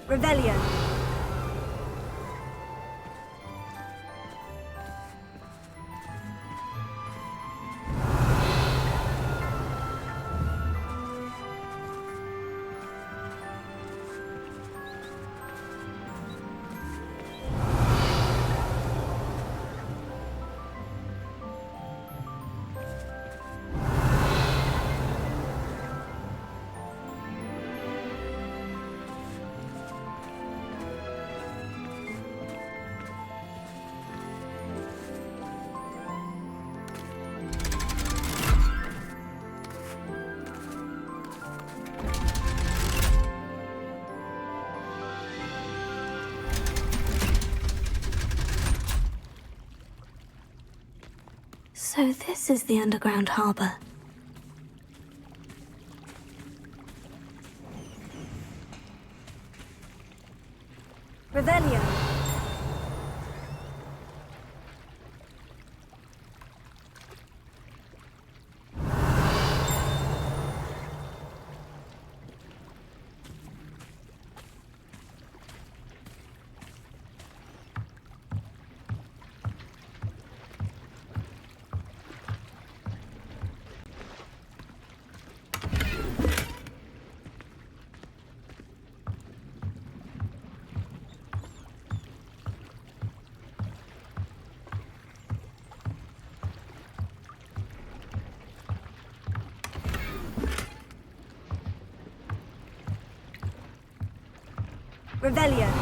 Rebellion. So this is the underground harbor. Rebellion. Rebellion.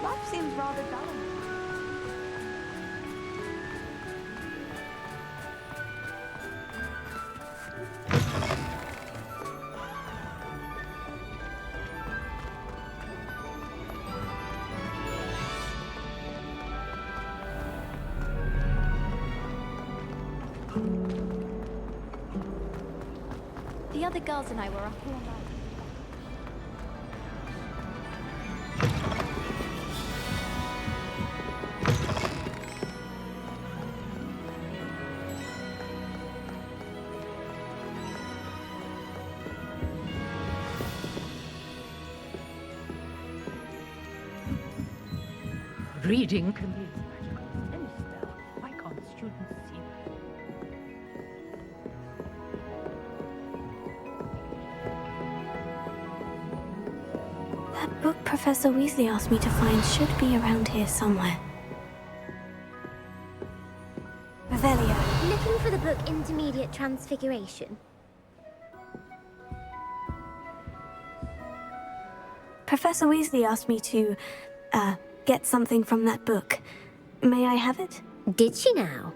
Life seems rather dull. The other girls and I were up all night. Reading can be as magical as any spell. Why can't students see that? That book Professor Weasley asked me to find should be around here somewhere. Rebellion. Looking for the book Intermediate Transfiguration. Professor Weasley asked me to, get something from that book. May I have it? Did she now?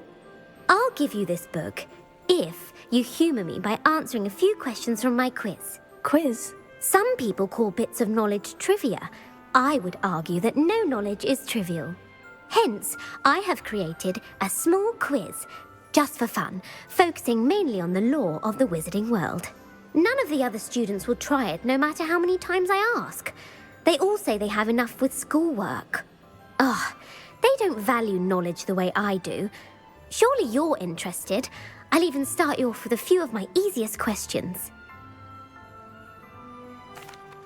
I'll give you this book if you humor me by answering a few questions from my quiz. Quiz? Some people call bits of knowledge trivia. I would argue that no knowledge is trivial. Hence, I have created a small quiz, just for fun, focusing mainly on the lore of the wizarding world. None of the other students will try it, no matter how many times I ask. They all say they have enough with schoolwork. Ugh, they don't value knowledge the way I do. Surely you're interested. I'll even start you off with a few of my easiest questions.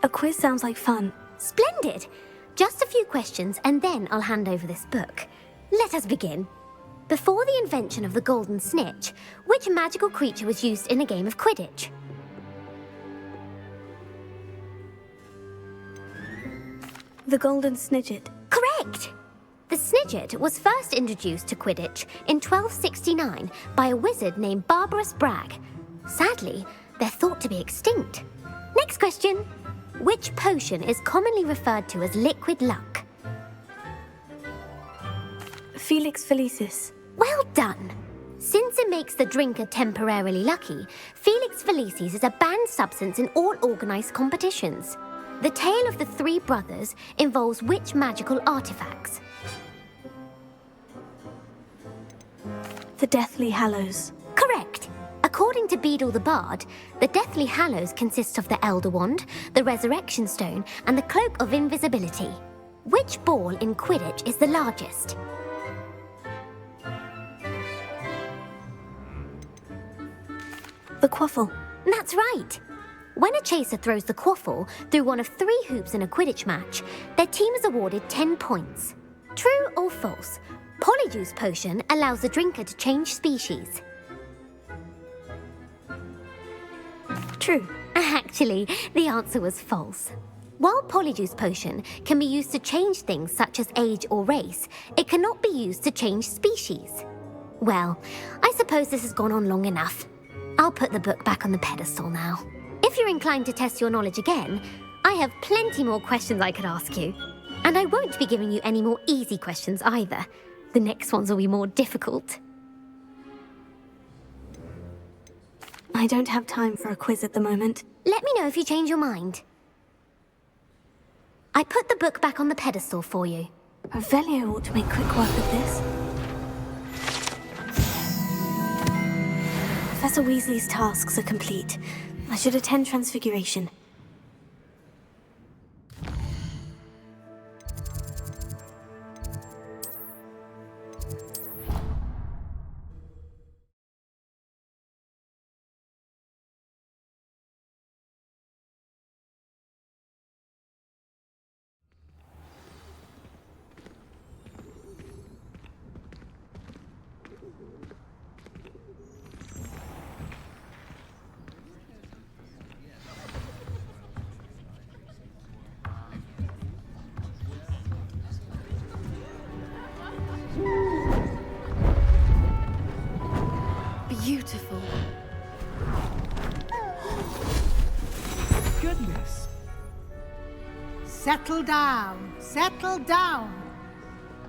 A quiz sounds like fun. Splendid! Just a few questions and then I'll hand over this book. Let us begin. Before the invention of the golden snitch, which magical creature was used in a game of Quidditch? The golden snidget. Correct! The snidget was first introduced to Quidditch in 1269 by a wizard named Barbarous Bragg. Sadly, they're thought to be extinct. Next question. Which potion is commonly referred to as liquid luck? Felix Felicis. Well done! Since it makes the drinker temporarily lucky, Felix Felicis is a banned substance in all organised competitions. The tale of the three brothers involves which magical artifacts? The Deathly Hallows. Correct! According to Beedle the Bard, the Deathly Hallows consists of the Elder Wand, the Resurrection Stone, and the Cloak of Invisibility. Which ball in Quidditch is the largest? The Quaffle. That's right! When a chaser throws the quaffle through one of 3 hoops in a Quidditch match, their team is awarded 10 points. True or false? Polyjuice Potion allows the drinker to change species. True. Actually, the answer was false. While Polyjuice Potion can be used to change things such as age or race, it cannot be used to change species. Well, I suppose this has gone on long enough. I'll put the book back on the pedestal now. If you're inclined to test your knowledge again, I have plenty more questions I could ask you. And I won't be giving you any more easy questions either. The next ones will be more difficult. I don't have time for a quiz at the moment. Let me know if you change your mind. I put the book back on the pedestal for you. Revelio ought to make quick work of this. Professor Weasley's tasks are complete. I should attend Transfiguration. Beautiful. Goodness. Settle down, settle down.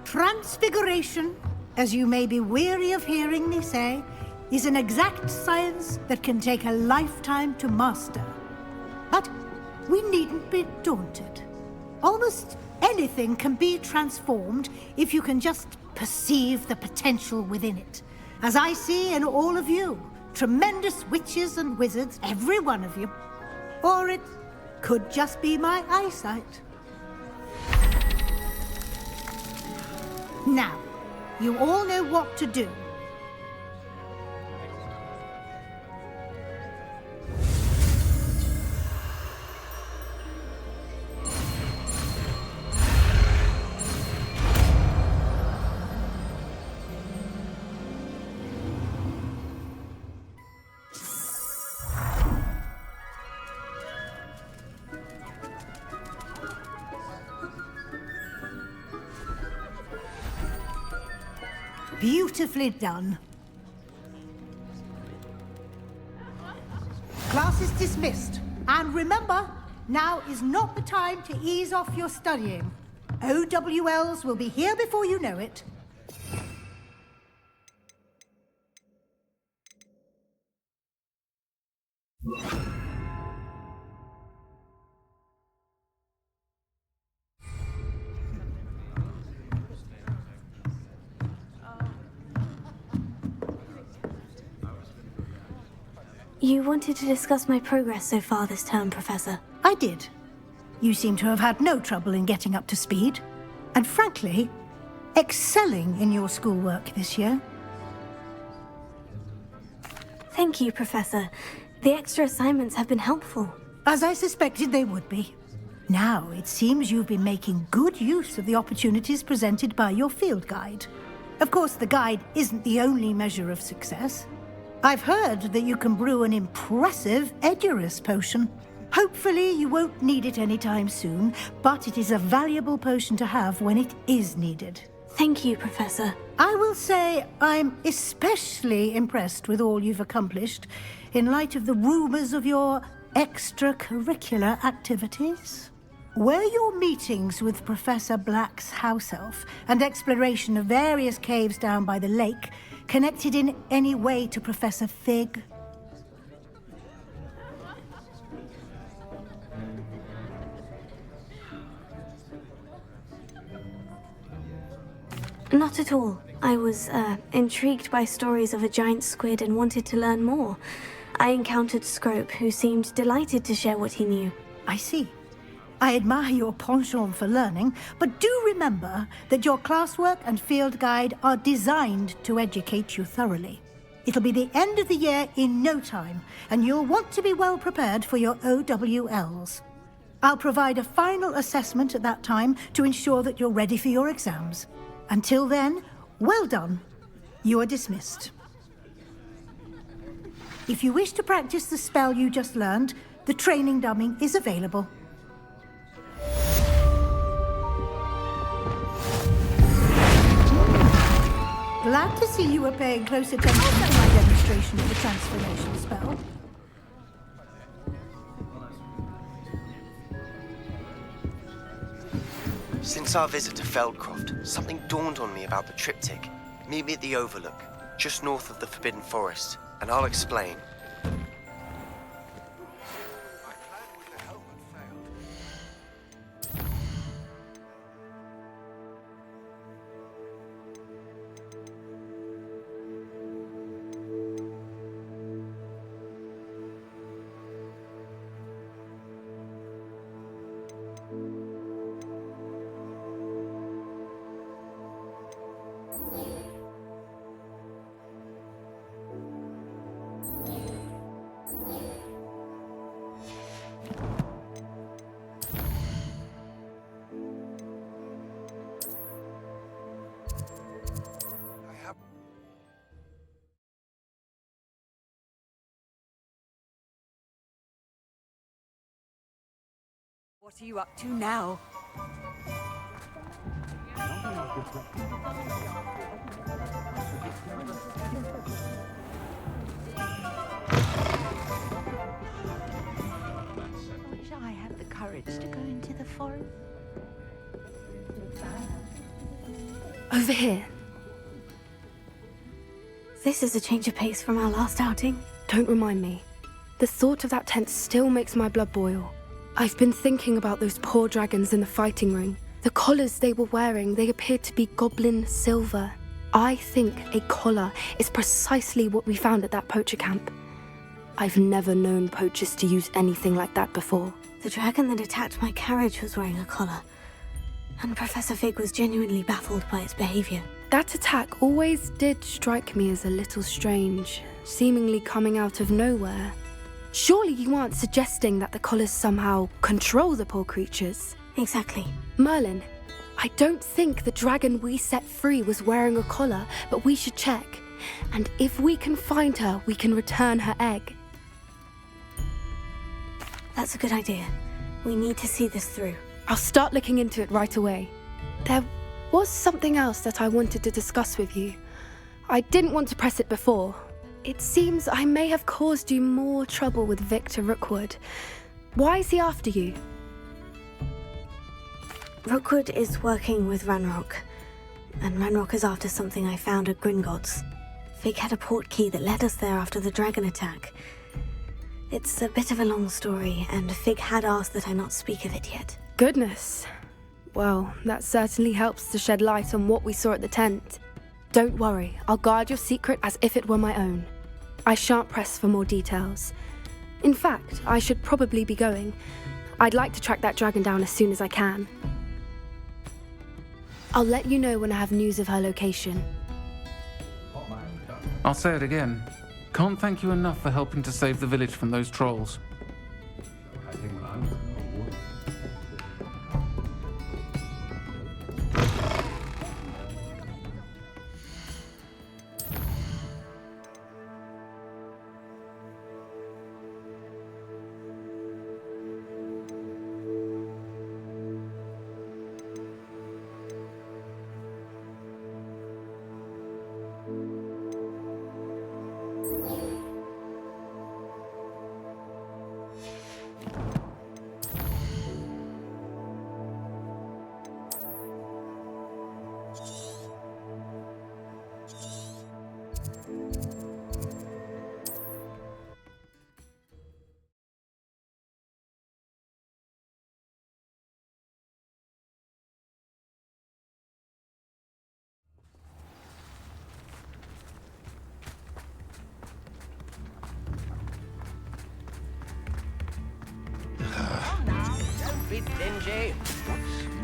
Transfiguration, as you may be weary of hearing me say, is an exact science that can take a lifetime to master. But we needn't be daunted. Almost anything can be transformed if you can just perceive the potential within it. As I see in all of you, tremendous witches and wizards, every one of you. Or it could just be my eyesight. Now, you all know what to do. Beautifully done. Class is dismissed. And remember, now is not the time to ease off your studying. OWLs will be here before you know it. You wanted to discuss my progress so far this term, Professor. I did. You seem to have had no trouble in getting up to speed, and frankly, excelling in your schoolwork this year. Thank you, Professor. The extra assignments have been helpful. As I suspected they would be. Now, it seems you've been making good use of the opportunities presented by your field guide. Of course, the guide isn't the only measure of success. I've heard that you can brew an impressive Edurus potion. Hopefully, you won't need it anytime soon, but it is a valuable potion to have when it is needed. Thank you, Professor. I will say I'm especially impressed with all you've accomplished in light of the rumors of your extracurricular activities. Were your meetings with Professor Black's house elf and exploration of various caves down by the lake connected in any way to Professor Fig? Not at all. I was, intrigued by stories of a giant squid and wanted to learn more. I encountered Scrope, who seemed delighted to share what he knew. I see. I admire your penchant for learning, but do remember that your classwork and field guide are designed to educate you thoroughly. It'll be the end of the year in no time, and you'll want to be well prepared for your OWLs. I'll provide a final assessment at that time to ensure that you're ready for your exams. Until then, well done. You are dismissed. If you wish to practice the spell you just learned, the training dummy is available. Glad to see you were paying close attention to my demonstration of the transformation spell. Since our visit to Feldcroft, something dawned on me about the triptych. Meet me at the Overlook, just north of the Forbidden Forest, and I'll explain. What are you up to now? I wish I had the courage to go into the forest. Over here. This is a change of pace from our last outing. Don't remind me. The thought of that tent still makes my blood boil. I've been thinking about those poor dragons in the fighting ring. The collars they were wearing, they appeared to be goblin silver. I think a collar is precisely what we found at that poacher camp. I've never known poachers to use anything like that before. The dragon that attacked my carriage was wearing a collar, and Professor Fig was genuinely baffled by its behavior. That attack always did strike me as a little strange, seemingly coming out of nowhere. Surely you aren't suggesting that the collars somehow control the poor creatures? Exactly. Merlin, I don't think the dragon we set free was wearing a collar, but we should check. And if we can find her, we can return her egg. That's a good idea. We need to see this through. I'll start looking into it right away. There was something else that I wanted to discuss with you. I didn't want to press it before. It seems I may have caused you more trouble with Victor Rookwood. Why is he after you? Rookwood is working with Ranrock, and Ranrock is after something I found at Gringotts. Fig had a port key that led us there after the dragon attack. It's a bit of a long story, and Fig had asked that I not speak of it yet. Goodness. Well, that certainly helps to shed light on what we saw at the tent. Don't worry, I'll guard your secret as if it were my own. I shan't press for more details. In fact, I should probably be going. I'd like to track that dragon down as soon as I can. I'll let you know when I have news of her location. I'll say it again. Can't thank you enough for helping to save the village from those trolls.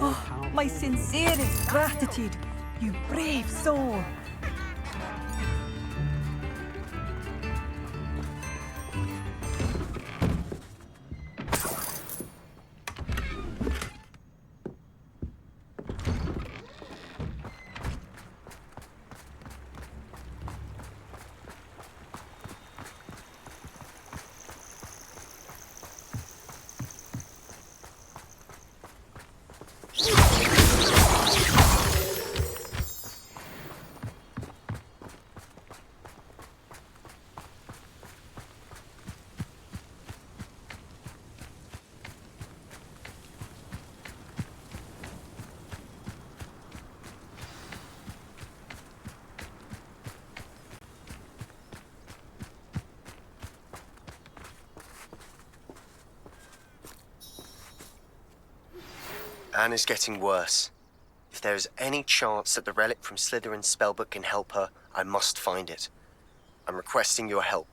Oh, my sincerest gratitude, you brave soul. Anne is getting worse. If there is any chance that the relic from Slytherin's spellbook can help her, I must find it. I'm requesting your help.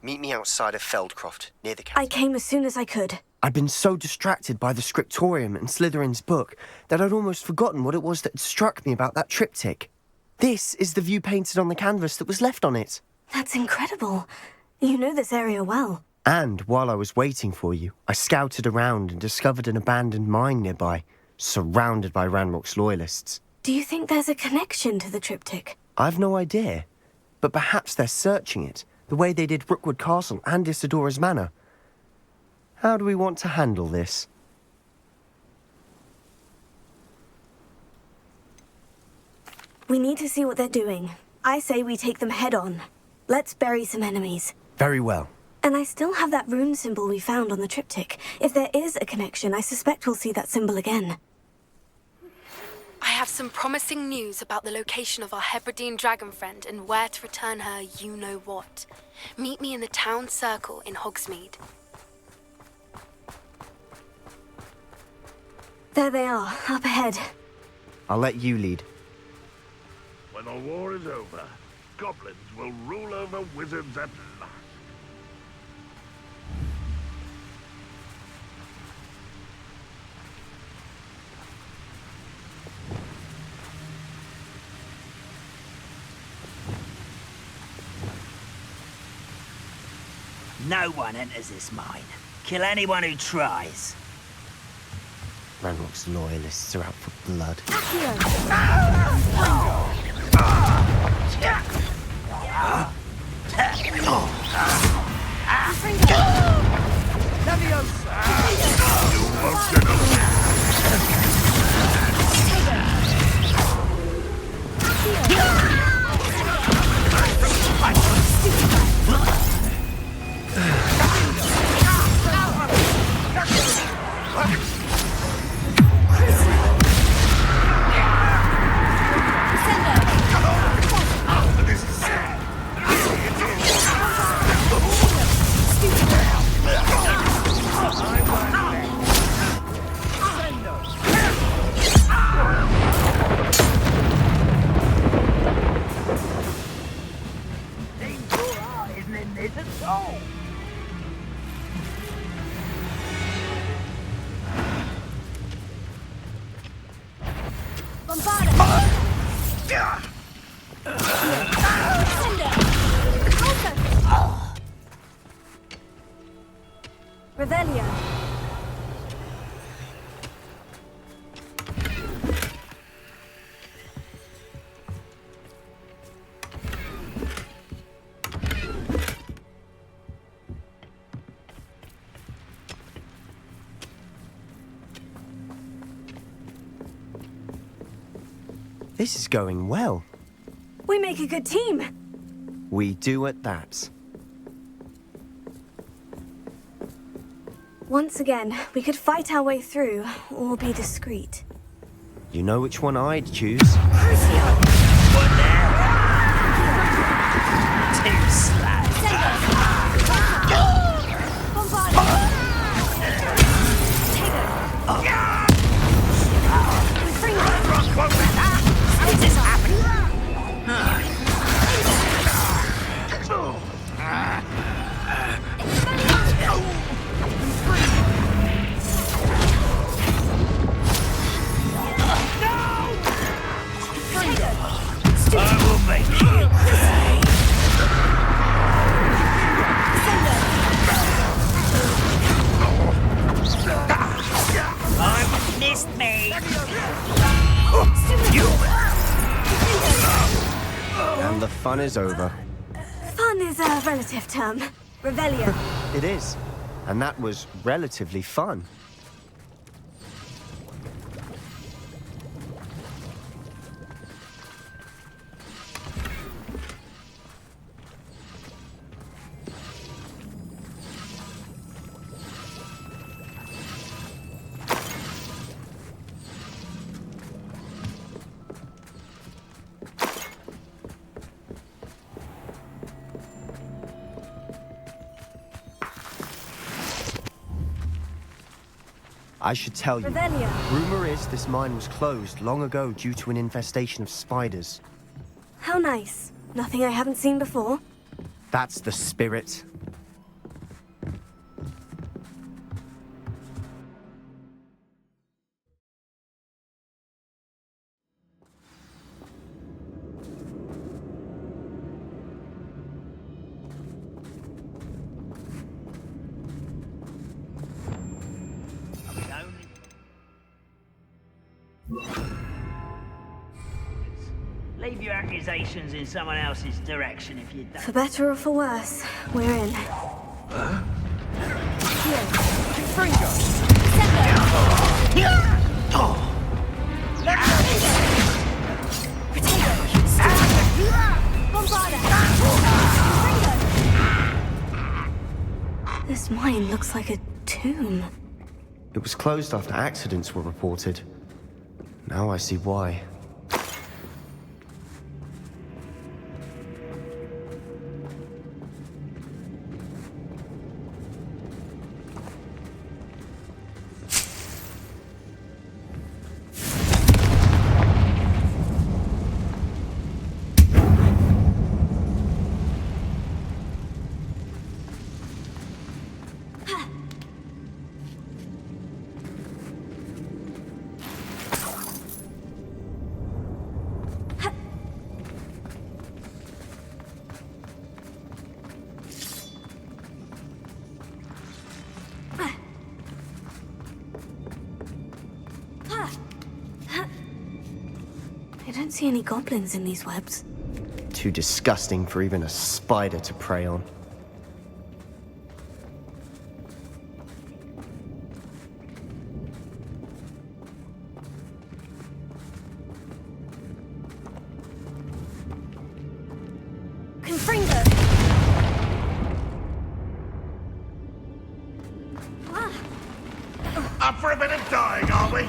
Meet me outside of Feldcroft, near the castle. I came as soon as I could. I'd been so distracted by the scriptorium and Slytherin's book that I'd almost forgotten what it was that had struck me about that triptych. This is the view painted on the canvas that was left on it. That's incredible. You know this area well. And while I was waiting for you, I scouted around and discovered an abandoned mine nearby, surrounded by Ranrock's loyalists. Do you think there's a connection to the triptych? I've no idea, but perhaps they're searching it, the way they did Rookwood Castle and Isidora's Manor. How do we want to handle this? We need to see what they're doing. I say we take them head on. Let's bury some enemies. Very well. And I still have that rune symbol we found on the triptych. If there is a connection, I suspect we'll see that symbol again. I have some promising news about the location of our Hebridean dragon friend and where to return her you-know-what. Meet me in the town circle in Hogsmeade. There they are, up ahead. I'll let you lead. When the war is over, goblins will rule over wizards at last. No one enters this mine. Kill anyone who tries. Ranrock's loyalists are out for blood. Revelio. This is going well. We make a good team. We do at that. Once again, we could fight our way through, or be discreet. You know which one I'd choose. What now? Too slow. Is this happening? I will make you pay. Missed me. And the fun is over. Fun is a relative term. Revelio. It is. And that was relatively fun. I should tell you, Revelio. rumor is this mine was closed long ago due to an infestation of spiders. How nice. Nothing I haven't seen before. That's the spirit. Leave your accusations in someone else's direction if you don't. For better or for worse, we're in. This mine looks like a tomb. It was closed after accidents were reported. Now I see why. I don't see any goblins in these webs. Too disgusting for even a spider to prey on. Confringo. Up for a bit of dying, are we?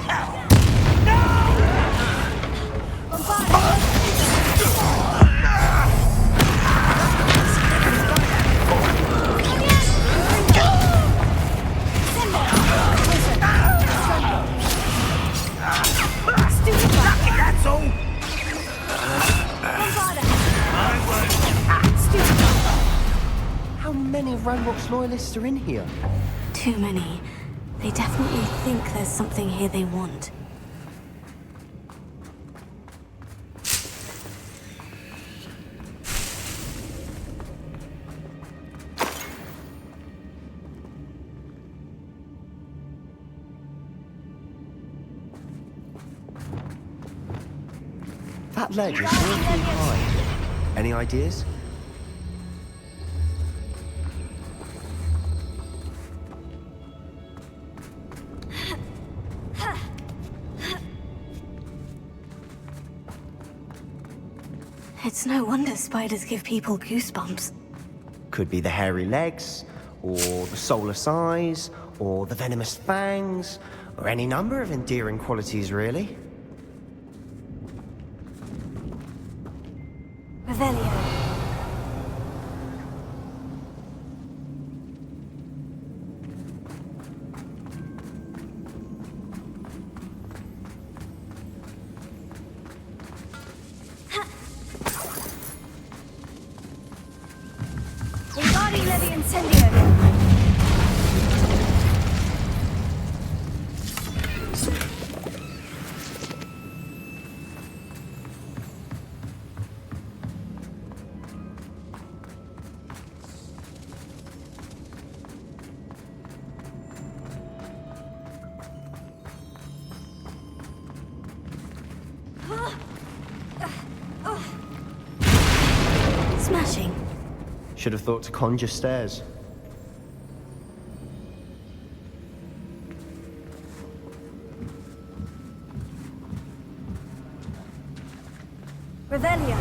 That's all. How many of Ranrock's loyalists are in here? Too many. They definitely think there's something here they want. That ledge is awfully high. Any ideas? It's no wonder spiders give people goosebumps. Could be the hairy legs, or the soulless eyes, or the venomous fangs, or any number of endearing qualities, really. Revelio. Wingardium Levy Incendio. Smashing. Should have thought to conjure stairs. Revelio.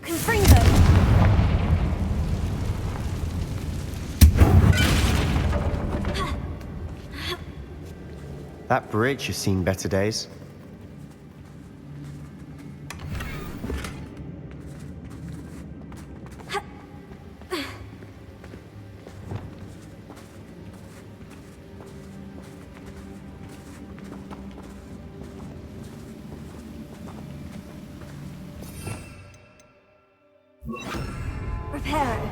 Confringo. That bridge has seen better days. Reparo.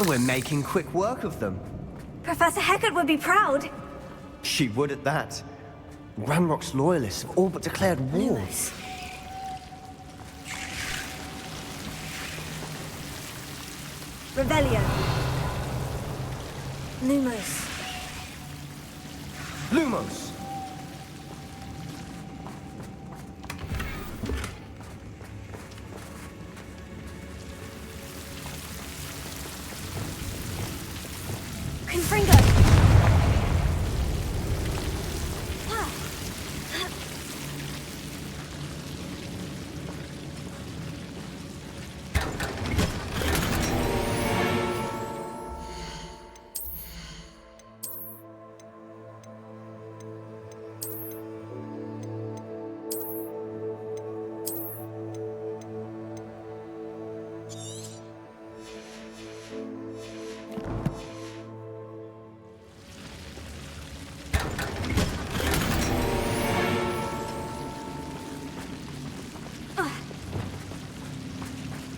We're making quick work of them. Professor Hecat would be proud. She would at that. Ranrock's loyalists have all but declared war. Revelio. Lumos. Lumos! Confringo.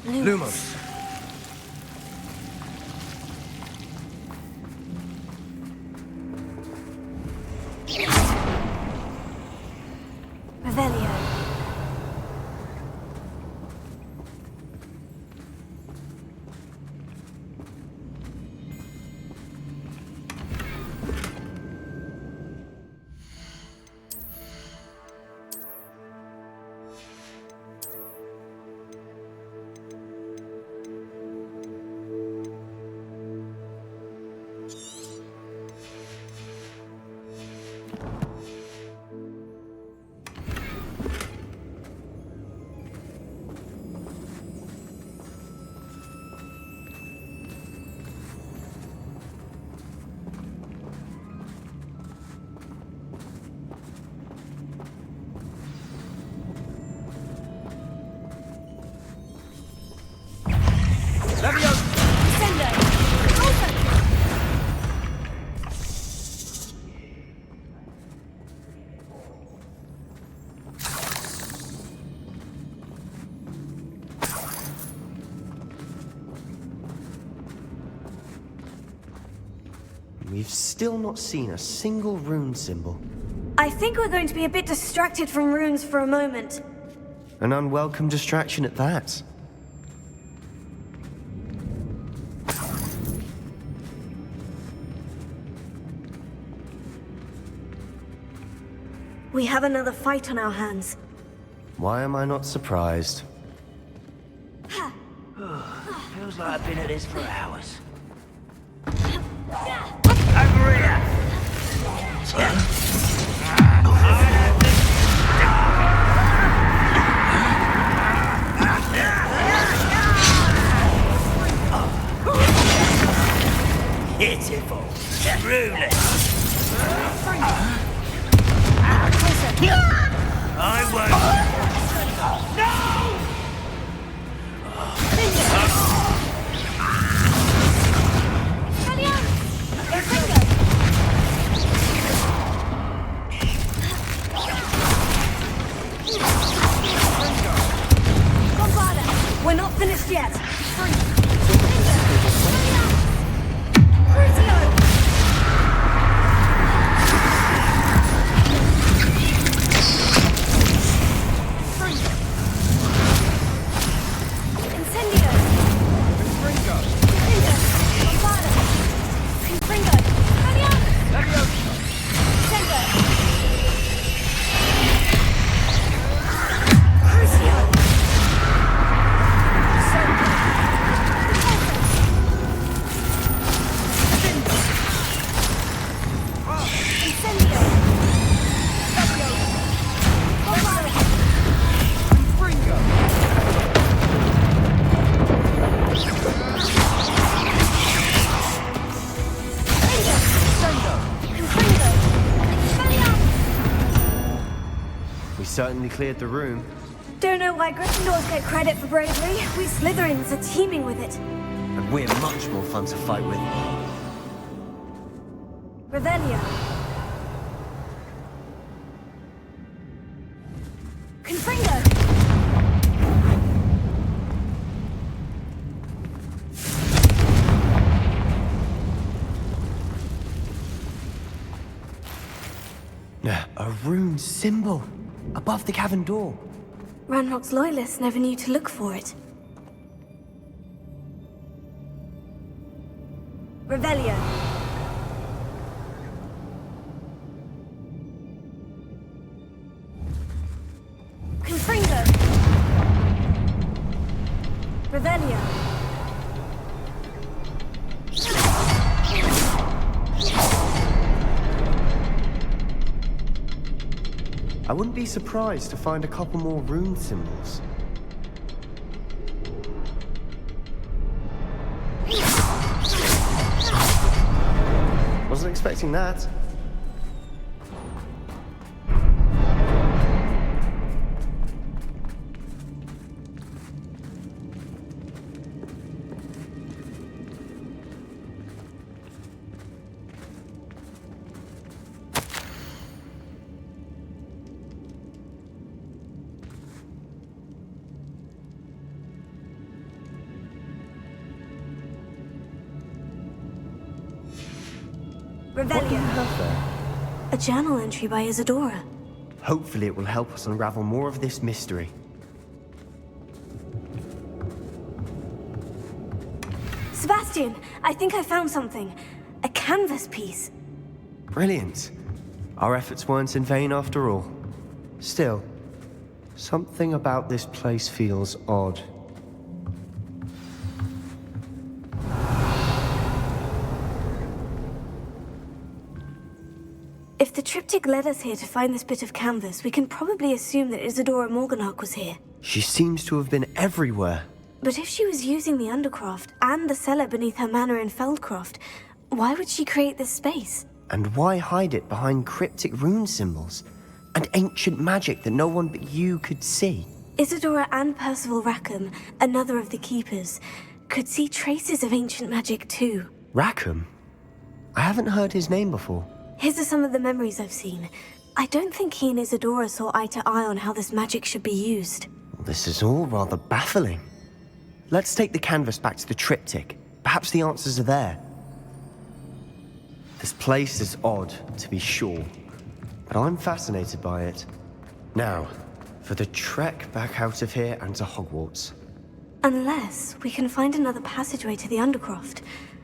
Lumos. Revelio. We've still not seen a single rune symbol. I think we're going to be a bit distracted from runes for a moment. An unwelcome distraction at that. We have another fight on our hands. Why am I not surprised? Feels like I've been at this for hours. Over here! Pitiful. Ruler. I won't. No! We're not finished yet. Certainly cleared the room. Don't know why Gryffindors get credit for bravery. We Slytherins are teeming with it. And we're much more fun to fight with. Revelio. Confringo. A rune symbol. Above the cavern door. Ranrock's loyalists never knew to look for it. Revelio. Confringo. Revelio. I wouldn't be surprised to find a couple more rune symbols. Wasn't expecting that. A journal entry by Isadora. Hopefully it will help us unravel more of this mystery. Sebastian, I think I found something. A canvas piece. Brilliant. Our efforts weren't in vain after all. Still, something about this place feels odd. If the triptych led us here to find this bit of canvas, we can probably assume that Isadora Morganach was here. She seems to have been everywhere. But if she was using the Undercroft and the cellar beneath her manor in Feldcroft, why would she create this space? And why hide it behind cryptic rune symbols and ancient magic that no one but you could see? Isadora and Percival Rackham, another of the Keepers, could see traces of ancient magic too. Rackham? I haven't heard his name before. His are some of the memories I've seen. I don't think he and Isadora saw eye to eye on how this magic should be used. This is all rather baffling. Let's take the canvas back to the triptych. Perhaps the answers are there. This place is odd, to be sure, but I'm fascinated by it. Now, for the trek back out of here and to Hogwarts. Unless we can find another passageway to the Undercroft.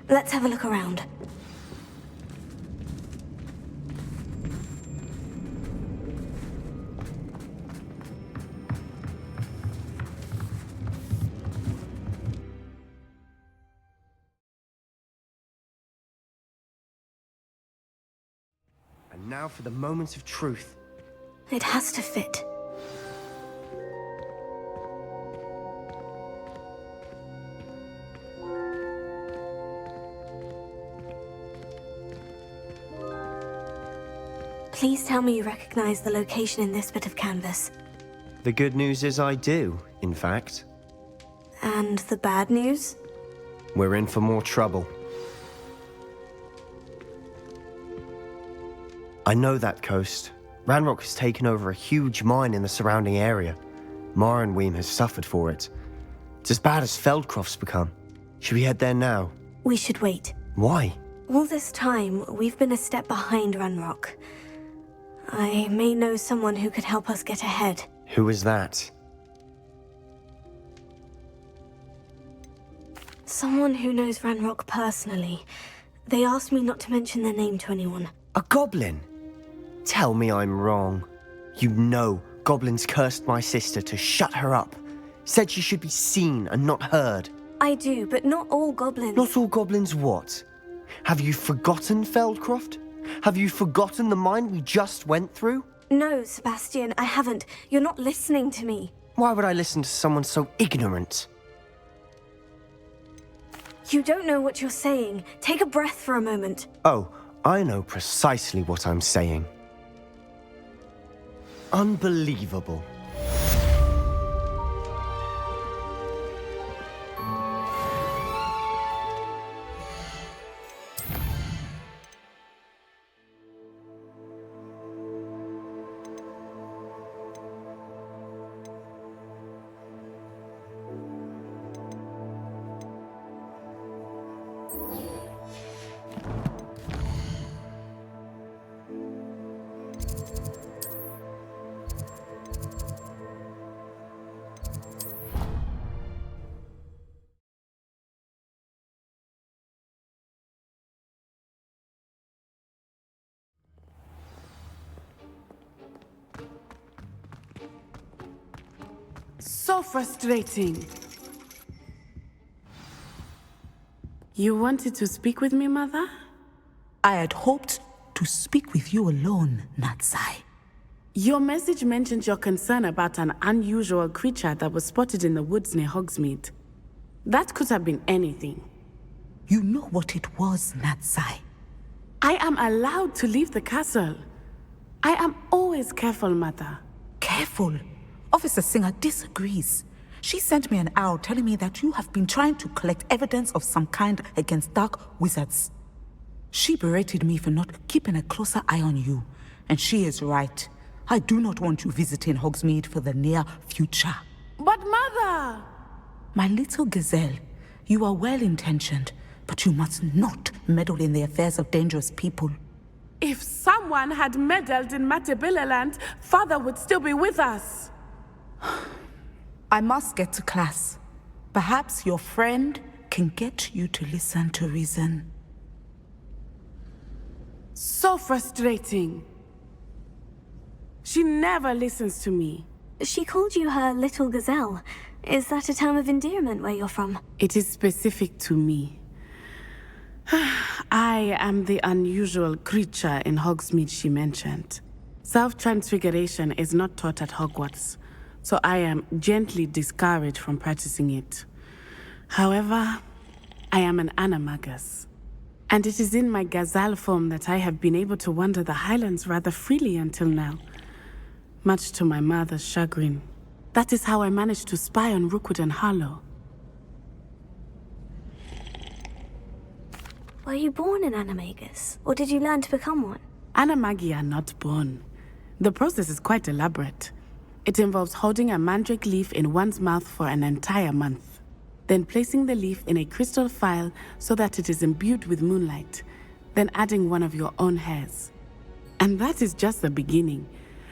Let's have a look around. And now for the moment of truth. It has to fit. Please tell me you recognize the location in this bit of canvas. The good news is I do, in fact. And the bad news? We're in for more trouble. I know that coast. Ranrock has taken over a huge mine in the surrounding area. Mornweem has suffered for it. It's as bad as Feldcroft's become. Should we head there now? We should wait. Why? All this time, we've been a step behind Ranrock. I may know someone who could help us get ahead. Who is that? Someone who knows Ranrock personally. They asked me not to mention their name to anyone. A goblin? Tell me I'm wrong. You know goblins cursed my sister to shut her up. Said she should be seen and not heard. I do, but not all goblins. Not all goblins what? Have you forgotten Feldcroft? Have you forgotten the mine we just went through? No, Sebastian, I haven't. You're not listening to me. Why would I listen to someone so ignorant? You don't know what you're saying. Take a breath for a moment. Oh, I know precisely what I'm saying. Unbelievable. So frustrating. You wanted to speak with me, Mother? I had hoped to speak with you alone, Natsai. Your message mentioned your concern about an unusual creature that was spotted in the woods near Hogsmeade. That could have been anything. You know what it was, Natsai. I am allowed to leave the castle. I am always careful, Mother. Careful? Officer Singer disagrees. She sent me an owl telling me that you have been trying to collect evidence of some kind against dark wizards. She berated me for not keeping a closer eye on you, and she is right. I do not want you visiting Hogsmeade for the near future. But Mother! My little gazelle, you are well-intentioned, but you must not meddle in the affairs of dangerous people. If someone had meddled in Matabeleland, Father would still be with us. I must get to class. Perhaps your friend can get you to listen to reason. So frustrating. She never listens to me. She called you her little gazelle. Is that a term of endearment where you're from? It is specific to me. I am the unusual creature in Hogsmeade she mentioned. Self-transfiguration is not taught at Hogwarts, so I am gently discouraged from practicing it. However, I am an animagus, and it is in my gazelle form that I have been able to wander the Highlands rather freely until now, much to my mother's chagrin. That is how I managed to spy on Rookwood and Harlow. Were you born an animagus, or did you learn to become one? Animagi are not born. The process is quite elaborate. It involves holding a mandrake leaf in one's mouth for an entire month, then placing the leaf in a crystal phial so that it is imbued with moonlight, then adding one of your own hairs. And that is just the beginning.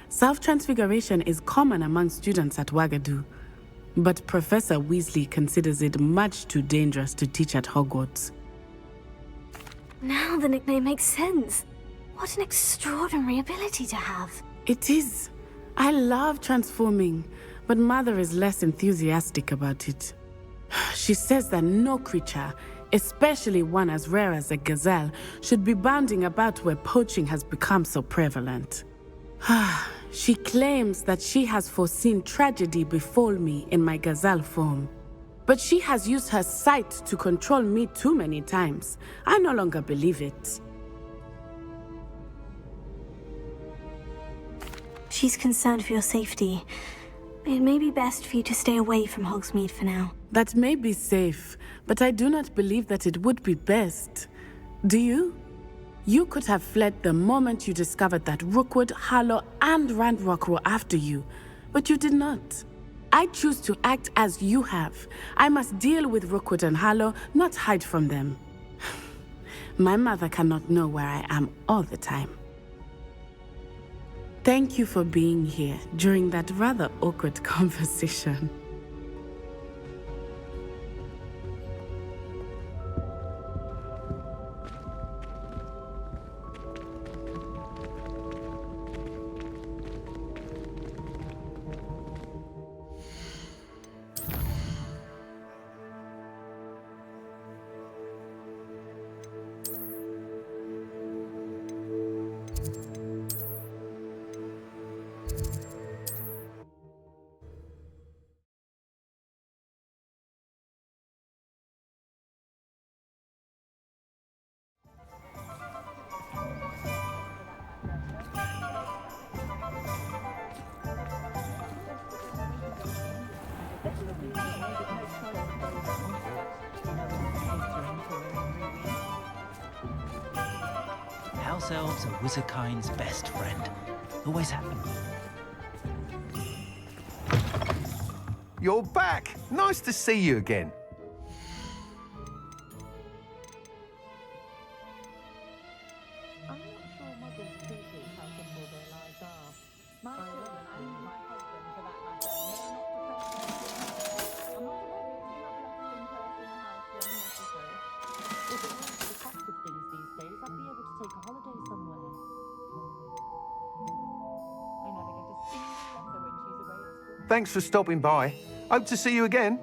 Self-transfiguration is common among students at Wagadu, but Professor Weasley considers it much too dangerous to teach at Hogwarts. Now the nickname makes sense. What an extraordinary ability to have. It is. I love transforming, but Mother is less enthusiastic about it. She says that no creature, especially one as rare as a gazelle, should be bounding about where poaching has become so prevalent. She claims that she has foreseen tragedy befall me in my gazelle form. But she has used her sight to control me too many times. I no longer believe it. She's concerned for your safety. It may be best for you to stay away from Hogsmeade for now. That may be safe, but I do not believe that it would be best. Do you? You could have fled the moment you discovered that Rookwood, Harlow, and Ranrock were after you, but you did not. I choose to act as you have. I must deal with Rookwood and Harlow, not hide from them. My mother cannot know where I am all the time. Thank you for being here during that rather awkward conversation. House elves are wizardkind's best friend. Always have been. You're back! Nice to see you again. Thanks for stopping by. Hope to see you again.